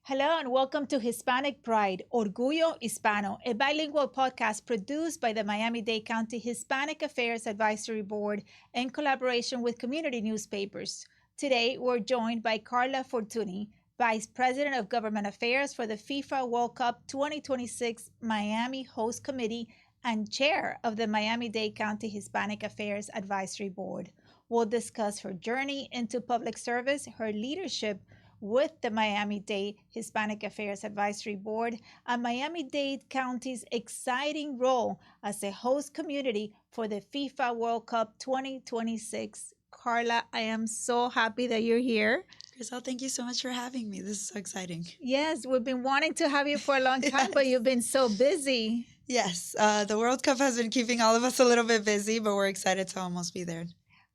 Hello and welcome to Hispanic Pride, Orgullo Hispano, a bilingual podcast produced by the Miami-Dade County Hispanic Affairs Advisory Board in collaboration with community newspapers. Today, we're joined by Karla Fortuny, Vice President of Government Affairs for the FIFA World Cup 2026 Miami Host Committee and Chair of the Miami-Dade County Hispanic Affairs Advisory Board. We'll discuss her journey into public service, her leadership with the Miami-Dade Hispanic Affairs Advisory Board and Miami-Dade County's exciting role as a host community for the FIFA World Cup 2026. Karla, I am so happy that you're here. Griselle, thank you so much for having me. This is so exciting. Yes, we've been wanting to have you for a long time, but Yes. you've been so busy. Yes, the World Cup has been keeping all of us a little bit busy, but we're excited to almost be there.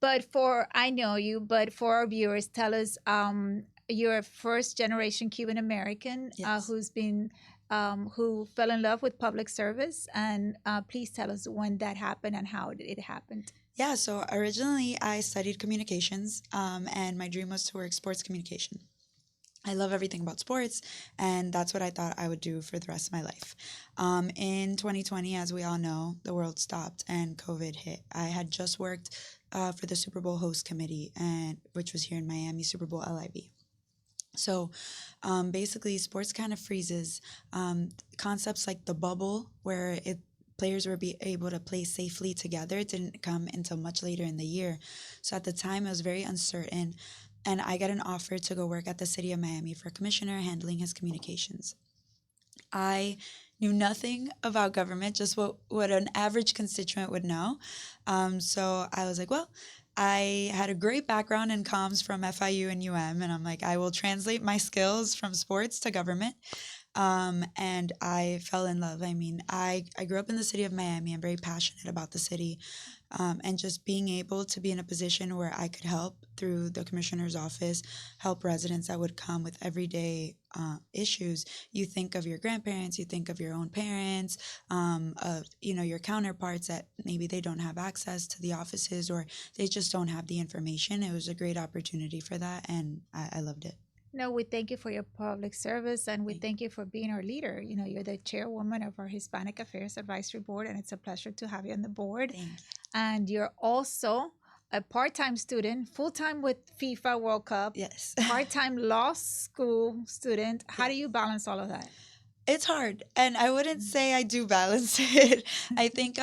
I know you, but for our viewers, tell us you're a first generation Cuban American Yes. who fell in love with public service, and please tell us when that happened and how it happened. Yeah, so originally I studied communications, and my dream was to work sports communication. I love everything about sports, and that's what I thought I would do for the rest of my life. In 2020, as we all know, the world stopped and COVID hit. I had just worked for the Super Bowl host committee, which was here in Miami, Super Bowl LIV. So basically, sports kind of freezes. Concepts like the bubble, where players were able to play safely together, didn't come until much later in the year. So at the time, it was very uncertain. And I got an offer to go work at the city of Miami for a commissioner handling his communications. I knew nothing about government, just what an average constituent would know. So I was like, well, I had a great background in comms from FIU and and I'm like, I will translate my skills from sports to government. And I fell in love. I mean, I grew up in the city of Miami. I'm very passionate about the city. And just being able to be in a position where I could help through the commissioner's office, help residents that would come with everyday issues. You think of your grandparents, you think of your own parents, of your counterparts that maybe they don't have access to the offices or they just don't have the information. It was a great opportunity for that, and I loved it. No, we thank you for your public service and we thank you for being our leader. You know, you're the chairwoman of our Hispanic Affairs Advisory Board, and it's a pleasure to have you on the board. Thank you. And you're also a part-time student, full-time with FIFA World Cup, Yes. part-time law school student. How do you balance all of that? It's hard, and I wouldn't say I do balance it. I think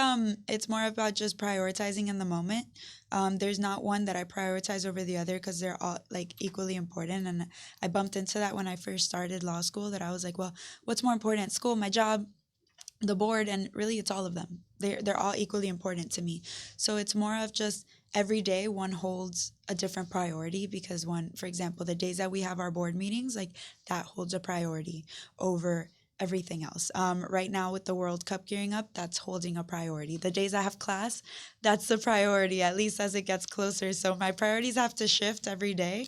it's more about just prioritizing in the moment. There's not one that I prioritize over the other because they're all like equally important. And I bumped into that when I first started law school, that I was like, well, what's more important? School, my job, the board, and really it's all of them. They're all equally important to me. So it's more of just every day one holds a different priority, because for example, the days that we have our board meetings, like that holds a priority over everything else. Right now with the World Cup gearing up, that's holding a priority. The days I have class, that's the priority, at least as it gets closer. So my priorities have to shift every day.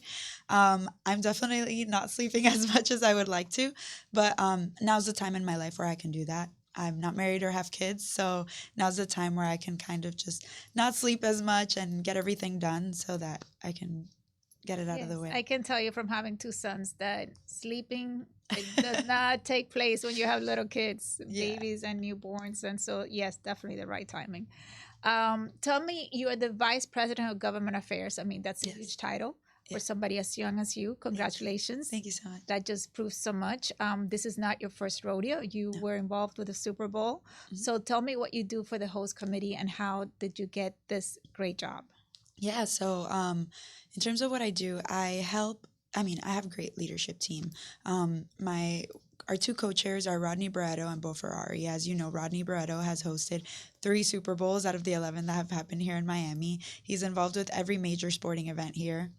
I'm definitely not sleeping as much as I would like to, but now's the time in my life where I can do that. I'm not married or have kids, so now's the time where I can kind of just not sleep as much and get everything done so that I can get it out of the way. I can tell you from having two sons that sleeping it does not take place when you have little kids, babies and newborns. And so, yes, definitely the right timing. Tell me, you are the Vice President of Government Affairs. I mean, that's a huge title for somebody as young as you. Congratulations. Thank you so much. That just proves so much. This is not your first rodeo. You were involved with the Super Bowl. Mm-hmm. So tell me what you do for the host committee and how did you get this great job? Yeah, so in terms of what I do, I have a great leadership team. Our two co-chairs are Rodney Barreto and Bo Ferrari. As you know, Rodney Barreto has hosted 3 Super Bowls out of the 11 that have happened here in Miami. He's involved with every major sporting event here.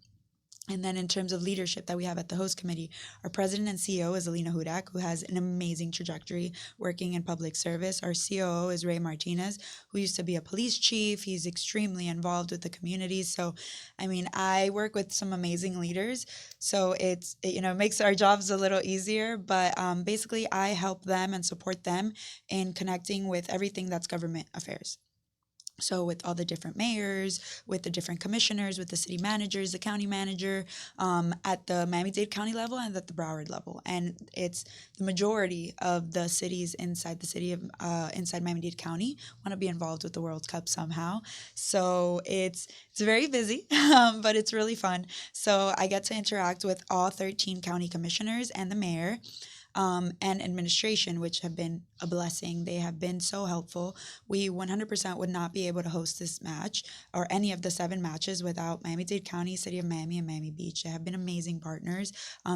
And then in terms of leadership that we have at the host committee, our president and CEO is Alina Hudak, who has an amazing trajectory working in public service. Our COO is Ray Martinez, who used to be a police chief. He's extremely involved with the community. So, I work with some amazing leaders. So it makes our jobs a little easier. But basically, I help them and support them in connecting with everything that's government affairs. So with all the different mayors, with the different commissioners, with the city managers, the county manager, at the Miami-Dade County level and at the Broward level. And it's the majority of the cities inside the city of, inside Miami-Dade County want to be involved with the World Cup somehow. So it's very busy, but it's really fun. So I get to interact with all 13 county commissioners and the mayor, and administration, which have been a blessing. They have been so helpful. We 100% would not be able to host this match or any of the 7 matches without Miami-Dade County, City of Miami, and Miami Beach. They have been amazing partners.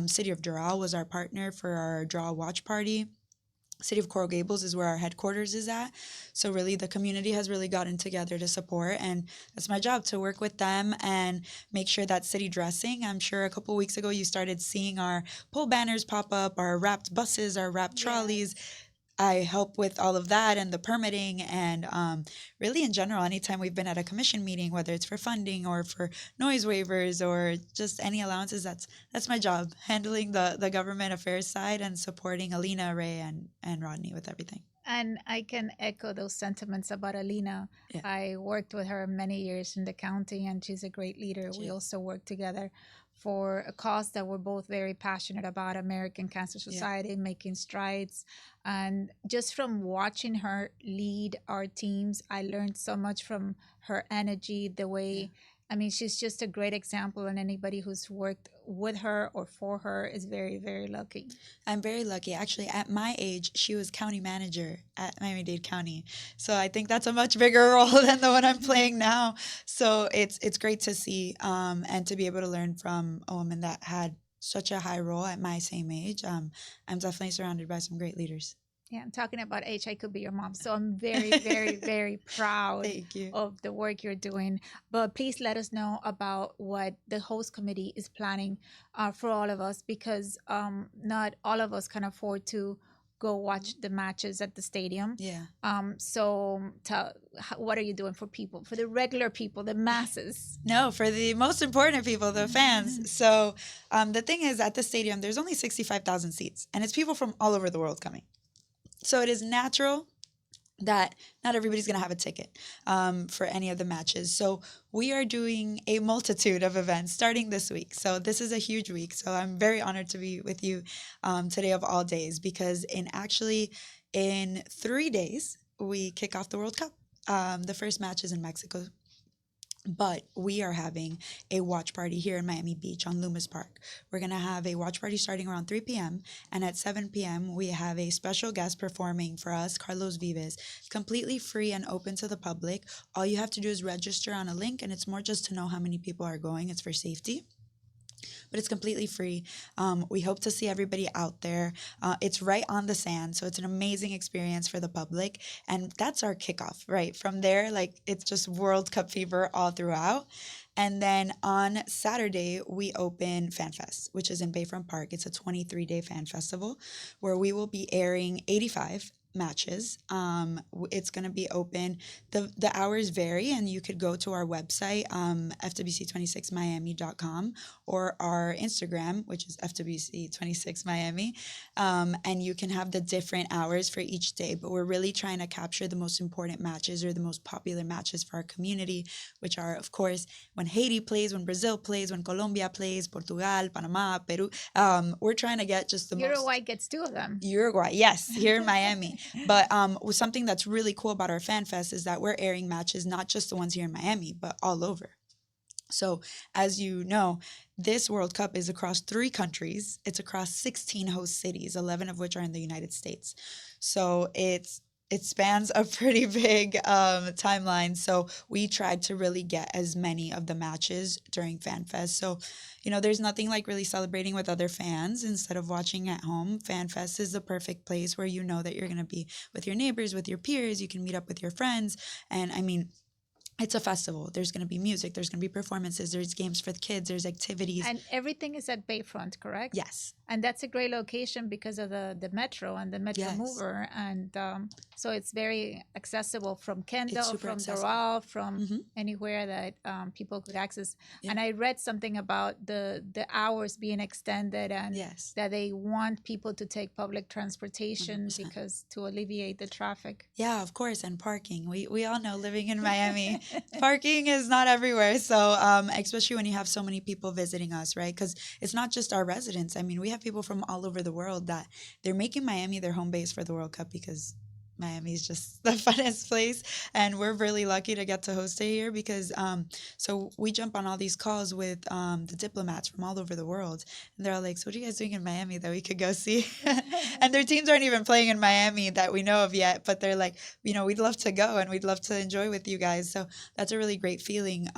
City of Doral was our partner for our draw watch party. City of Coral Gables is where our headquarters is at. So really the community has really gotten together to support, and that's my job, to work with them and make sure that city dressing. I'm sure a couple weeks ago you started seeing our pole banners pop up, our wrapped buses, our wrapped trolleys. I help with all of that and the permitting, and really in general, anytime we've been at a commission meeting, whether it's for funding or for noise waivers or just any allowances, that's my job, handling the government affairs side and supporting Alina, Ray, and Rodney with everything. And I can echo those sentiments about Alina. Yeah. I worked with her many years in the county, and she's a great leader. We also worked together for a cause that we're both very passionate about, American Cancer Society, making strides. And just from watching her lead our teams, I learned so much from her energy, the way, I mean, she's just a great example, and anybody who's worked with her or for her is very, very lucky. I'm very lucky. Actually, at my age, she was county manager at Miami-Dade County. So I think that's a much bigger role than the one I'm playing now. So it's great to see, and to be able to learn from a woman that had such a high role at my same age. I'm definitely surrounded by some great leaders. Yeah, I'm talking about age. I could be your mom. So I'm very, very, very proud of the work you're doing. But please let us know about what the host committee is planning for all of us, because not all of us can afford to go watch the matches at the stadium. Yeah. So what are you doing for people, for the regular people, the masses? No, for the most important people, the fans. So the thing is, at the stadium, there's only 65,000 seats, and it's people from all over the world coming. So it is natural that not everybody's going to have a ticket for any of the matches. So we are doing a multitude of events starting this week. So this is a huge week. So I'm very honored to be with you today of all days, because in 3 days, we kick off the World Cup. The first match is in Mexico. But we are having a watch party here in Miami Beach on Loomis Park. We're going to have a watch party starting around 3 p.m. And at 7 p.m., we have a special guest performing for us, Carlos Vives, completely free and open to the public. All you have to do is register on a link, and it's more just to know how many people are going. It's for safety. But it's completely free. We hope to see everybody out there. It's right on the sand, so it's an amazing experience for the public. And that's our kickoff, right? From there, it's just World Cup fever all throughout. And then on Saturday, we open FanFest, which is in Bayfront Park. It's a 23-day fan festival where we will be airing 85 matches. It's going to be open. The hours vary, and you could go to our website, fwc26miami.com, or our Instagram, which is fwc26miami, and you can have the different hours for each day. But we're really trying to capture the most important matches, or the most popular matches for our community, which are, of course, when Haiti plays, when Brazil plays, when Colombia plays, Portugal, Panama, Peru. We're trying to get just the Uruguay gets 2 of them. Uruguay, yes, here in Miami. But something that's really cool about our Fan Fest is that we're airing matches, not just the ones here in Miami, but all over. So as you know, this World Cup is across 3 countries. It's across 16 host cities, 11 of which are in the United States. So it spans a pretty big timeline. So we tried to really get as many of the matches during FanFest. So, there's nothing like really celebrating with other fans instead of watching at home. FanFest is the perfect place where you know that you're going to be with your neighbors, with your peers. You can meet up with your friends. And I mean, It's a festival. There's going to be music. There's going to be performances. There's games for the kids. There's activities. And everything is at Bayfront, correct? Yes. And that's a great location because of the metro and the metro Yes. mover. And so it's very accessible from Kendall, from accessible. Doral, from anywhere that people could access. Yeah. And I read something about the hours being extended and that they want people to take public transportation 100%. Because to alleviate the traffic. Yeah, of course. And parking. We all know living in Miami, parking is not everywhere. So especially when you have so many people visiting us, right? Because it's not just our residents. I mean, we have people from all over the world that they're making Miami their home base for the World Cup because Miami is just the funnest place, and we're really lucky to get to host it here because so we jump on all these calls with the diplomats from all over the world, and they're all like, so what are you guys doing in Miami that we could go see? And their teams aren't even playing in Miami that we know of yet, but they're like, you know, we'd love to go and we'd love to enjoy with you guys. So that's a really great feeling.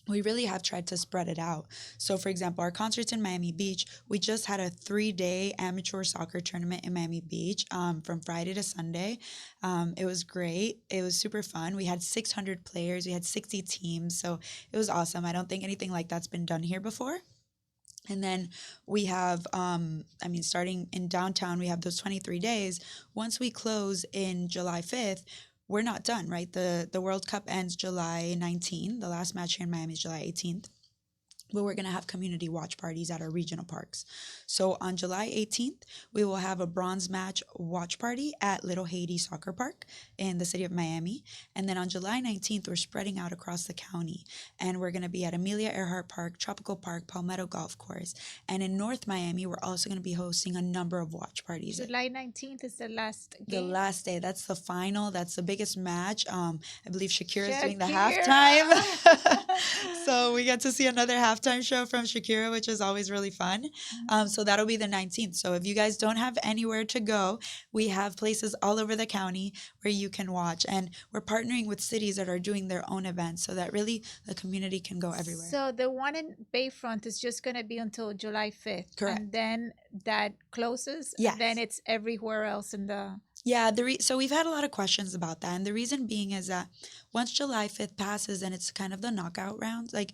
We really have tried to spread it out. So, for example, our concerts in Miami Beach, we just had a 3-day amateur soccer tournament in Miami Beach from Friday to Sunday. It was great. It was super fun. We had 600 players. We had 60 teams. So it was awesome. I don't think anything like that's been done here before. And then we have, starting in downtown, we have those 23 days. Once we close in July 5th, we're not done, right? The World Cup ends July 19th. The last match here in Miami is July 18th. But we're going to have community watch parties at our regional parks. So on July 18th, we will have a bronze match watch party at Little Haiti Soccer Park in the city of Miami. And then on July 19th, we're spreading out across the county. And we're going to be at Amelia Earhart Park, Tropical Park, Palmetto Golf Course. And in North Miami, we're also going to be hosting a number of watch parties. July 19th is the last game? The last day. That's the final. That's the biggest match. I believe Shakira's doing the halftime. So we get to see another halftime show from Shakira, which is always really fun. So that'll be the 19th. So if you guys don't have anywhere to go, we have places all over the county where you can watch. And we're partnering with cities that are doing their own events so that really the community can go everywhere. So the one in Bayfront is just going to be until July 5th. Correct. And then that closes? Yes. And then it's everywhere else in the... Yeah, so we've had a lot of questions about that. And the reason being is that once July 5th passes and it's kind of the knockout rounds, like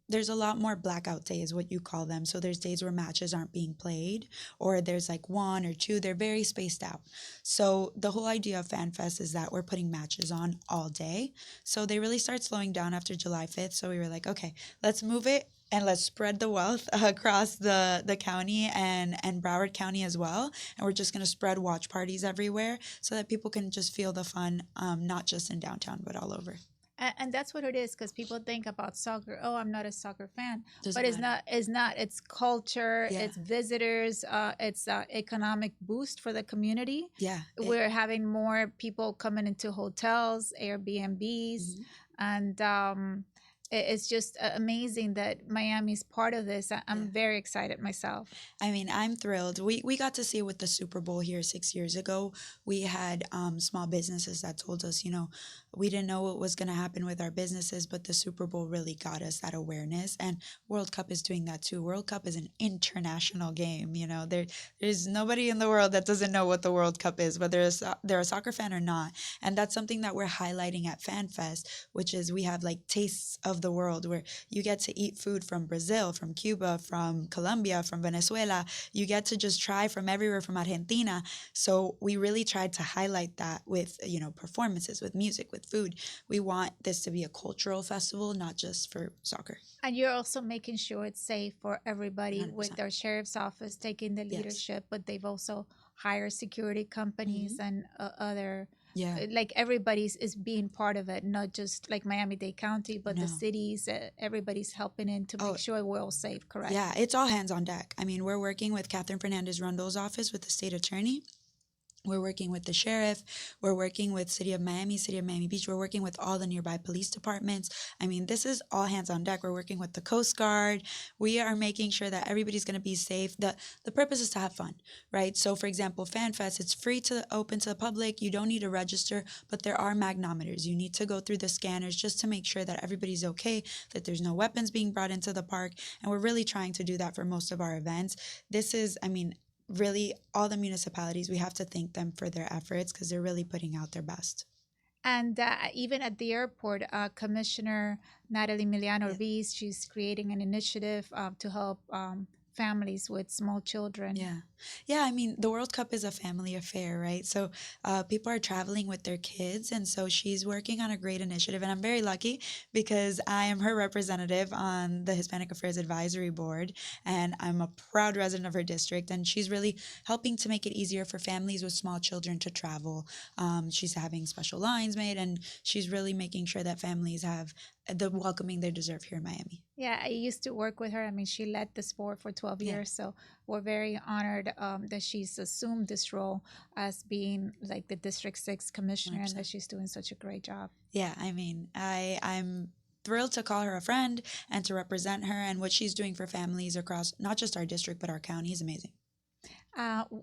there's a lot more blackout days, what you call them. So there's days where matches aren't being played, or there's like 1 or 2. They're very spaced out. So the whole idea of FanFest is that we're putting matches on all day. So they really start slowing down after July 5th. So we were like, okay, let's move it. And let's spread the wealth across the county and Broward County as well. And we're just going to spread watch parties everywhere so that people can just feel the fun, not just in downtown, but all over. And that's what it is, because people think about soccer. Oh, I'm not a soccer fan. But it's not. It's culture. Yeah. It's visitors. It's economic boost for the community. Yeah. We're having more people coming into hotels, Airbnbs, and... it's just amazing that Miami's part of this. I'm very excited myself. I mean, I'm thrilled. We got to see it with the Super Bowl here 6 years ago. We had small businesses that told us, you know, we didn't know what was going to happen with our businesses, but the Super Bowl really got us that awareness. And World Cup is doing that too. World Cup is an international game. You know, there's nobody in the world that doesn't know what the World Cup is, whether they're a soccer fan or not. And that's something that we're highlighting at FanFest, which is we have like tastes of the world where you get to eat food from Brazil, from Cuba, from Colombia, from Venezuela. You get to just try from everywhere, from Argentina. So we really tried to highlight that with, you know, performances, with music, with food. We want this to be a cultural festival, not just for soccer. And you're also making sure it's safe for everybody 100%. With their sheriff's office taking the leadership, but they've also hired security companies and other... Yeah, like everybody's is being part of it, not just like Miami-Dade County, but the cities. Everybody's helping in to make sure we're all safe, correct? Yeah, it's all hands on deck. I mean, we're working with Catherine Fernandez-Rondol's office with the state attorney. We're working with the sheriff. We're working with City of Miami Beach. We're working with all the nearby police departments. I mean, this is all hands on deck. We're working with the Coast Guard. We are making sure that everybody's going to be safe. The purpose is to have fun, right? So, for example, FanFest, it's free to open to the public. You don't need to register, but there are magnometers. You need to go through the scanners just to make sure that everybody's okay, that there's no weapons being brought into the park. And we're really trying to do that for most of our events. This is, I mean, really all the municipalities, we have to thank them for their efforts because they're really putting out their best. And even at the airport, Commissioner Natalie Miliano Yeah. Ortiz, she's creating an initiative to help families with small children. Yeah. Yeah. I mean, the World Cup is a family affair, right? So people are traveling with their kids. And so she's working on a great initiative. And I'm very lucky because I am her representative on the Hispanic Affairs Advisory Board. And I'm a proud resident of her district. And she's really helping to make it easier for families with small children to travel. She's having special lines made, and she's really making sure that families have the welcoming they deserve here in Miami. Yeah, I used to work with her. I mean, she led the sport for 12 Yeah. years. So we're very honored that she's assumed this role as being like the District 6 commissioner and 100%. that she's doing such a great job. Yeah, I mean, I'm thrilled to call her a friend and to represent her, and what she's doing for families across not just our district but our county is amazing.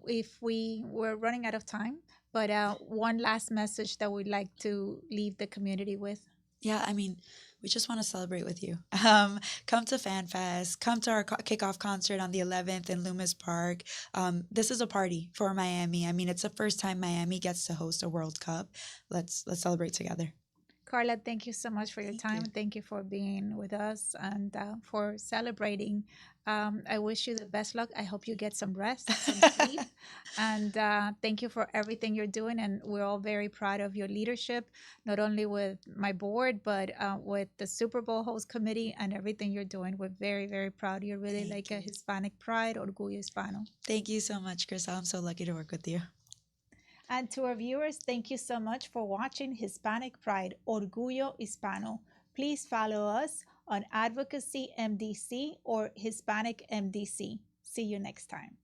If we were running out of time, but one last message that we'd like to leave the community with. Yeah, I mean, we just want to celebrate with you. Come to FanFest. Come to our kickoff concert on the 11th in Loomis Park. This is a party for Miami. I mean, it's the first time Miami gets to host a World Cup. Let's celebrate together. Karla, thank you so much for your Thank time. you. Thank you for being with us and for celebrating. I wish you the best luck. I hope you get some rest, some sleep. And thank you for everything you're doing. And we're all very proud of your leadership, not only with my board, but with the Super Bowl host committee and everything you're doing. We're very, very proud. You're really Thank like you. a Hispanic pride, Orgullo Hispano. Thank you so much, Griselle. I'm so lucky to work with you. And to our viewers, thank you so much for watching Hispanic Pride, Orgullo Hispano. Please follow us on Advocacy MDC or Hispanic MDC. See you next time.